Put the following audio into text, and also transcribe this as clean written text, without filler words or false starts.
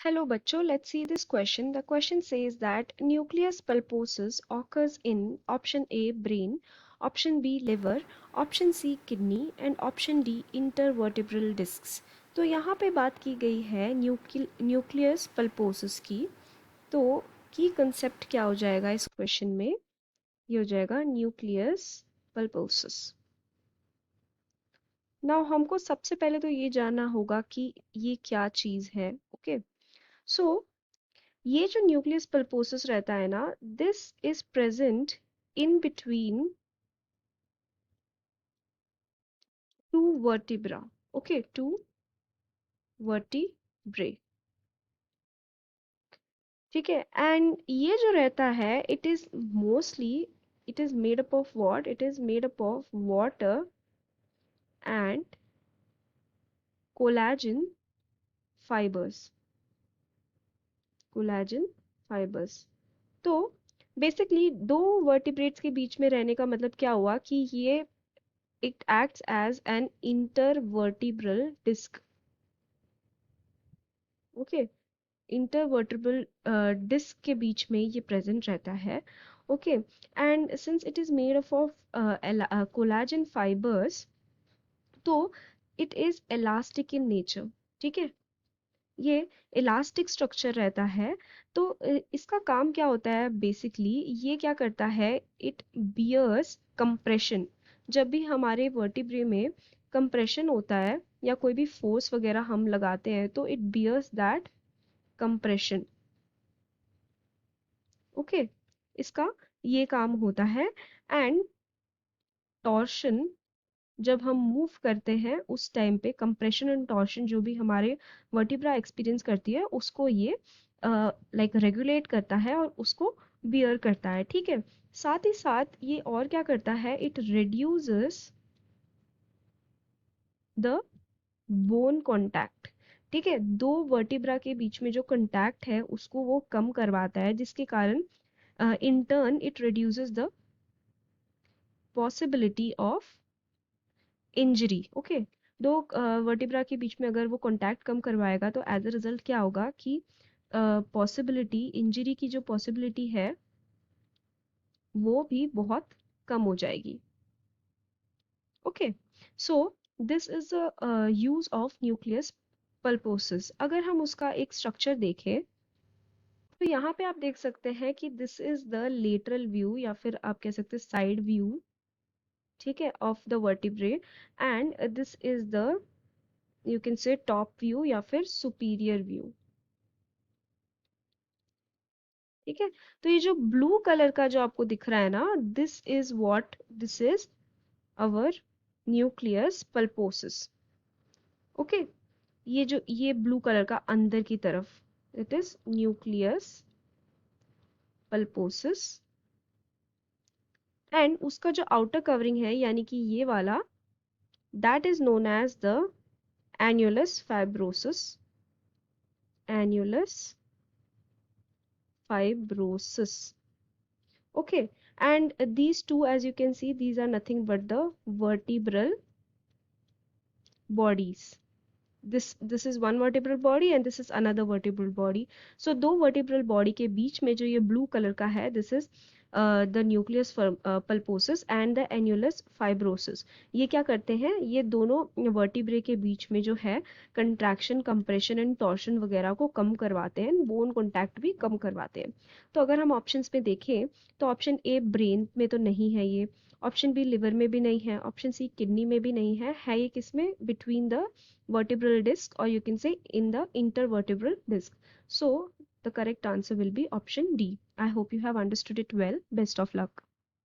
Hello bachcho, let's see this question. The question says that nucleus pulposus occurs in option A brain, option B liver, option C kidney and option D intervertebral discs. तो यहाँ पे बात की गई है nucleus pulposus की. तो की कंसेप्ट क्या हो जाएगा इस क्वेश्चन में? ये हो जाएगा न्यूक्लियस पल्पोसस. नाउ हमको सबसे पहले तो ये जानना होगा कि ये क्या चीज़ है. ओके, सो ये जो न्यूक्लियस पल्पोसस रहता है ना, this is present in between two vertebra. Okay, two vertebrae. ठीक है, एंड ये जो रहता है it is mostly it is made up of what? It is made up of water and collagen fibres. Collagen fibres. तो basically दो vertebrates के बीच में रहने का मतलब क्या हुआ कि ये it acts as an intervertebral disc. Okay, intervertebral disc के बीच में ये present रहता है. Okay, and since it is made up of collagen fibers, तो it is elastic in nature. ठीक है, ये इलास्टिक स्ट्रक्चर रहता है. तो इसका काम क्या होता है? बेसिकली ये क्या करता है? It bears compression. जब भी हमारे वर्टिब्रे में कंप्रेशन होता है या कोई भी फोर्स वगैरह हम लगाते हैं तो it bears that compression. Okay, इसका ये काम होता है. एंड टॉर्शन, जब हम मूव करते हैं उस टाइम पे कंप्रेशन एंड टॉर्शन जो भी हमारे वर्टिब्रा एक्सपीरियंस करती है उसको ये लाइक रेगुलेट करता है और उसको बियर करता है. ठीक है, साथ ही साथ ये और क्या करता है? It reduces the bone contact. ठीक है, दो वर्टिब्रा के बीच में जो कॉन्टैक्ट है उसको वो कम करवाता है, जिसके कारण in turn it reduces the possibility of injury. Okay, दो वर्टिब्रा के बीच में अगर वो कांटेक्ट कम करवाएगा तो एज अ रिजल्ट क्या होगा कि पॉसिबिलिटी इंजरी की जो पॉसिबिलिटी है वो भी बहुत कम हो जाएगी. Okay, so this is the use of nucleus pulposus. अगर हम उसका एक स्ट्रक्चर देखें तो यहाँ पे आप देख सकते हैं कि this is the lateral view या फिर आप कह सकते हैं साइड व्यू. ठीक है, of the vertebrae. And this is the you can say top view या फिर सुपीरियर व्यू. ठीक है, तो ये जो ब्लू कलर का जो आपको दिख रहा है ना, this is our nucleus pulposus. Okay, ये ब्लू कलर का अंदर की तरफ it is nucleus pulposus. And उसका जो आउटर कवरिंग है यानी कि ये वाला, that is known as the annulus fibrosis. Annulus fibrosis. Okay, and these two, as you can see, these are nothing but the vertebral bodies. This is one vertebral body and this is another vertebral body. So दो vertebral body के बीच में जो ये blue color का है, this is the nucleus pulposus and the annulus fibrosus. ये क्या करते हैं? ये दोनों vertebrae के बीच में जो है contraction, compression and torsion वगैरह को कम करवाते हैं, bone contact भी कम करवाते हैं. तो अगर हम ऑप्शंस में देखें तो ऑप्शन ए ब्रेन में तो नहीं है ये, ऑप्शन बी लिवर में भी नहीं है, ऑप्शन सी किडनी में भी नहीं है ये किसमें? Between the vertebral disc, or you can say in the intervertebral disc. So the correct answer will be option D. I hope you have understood it well. Best of luck.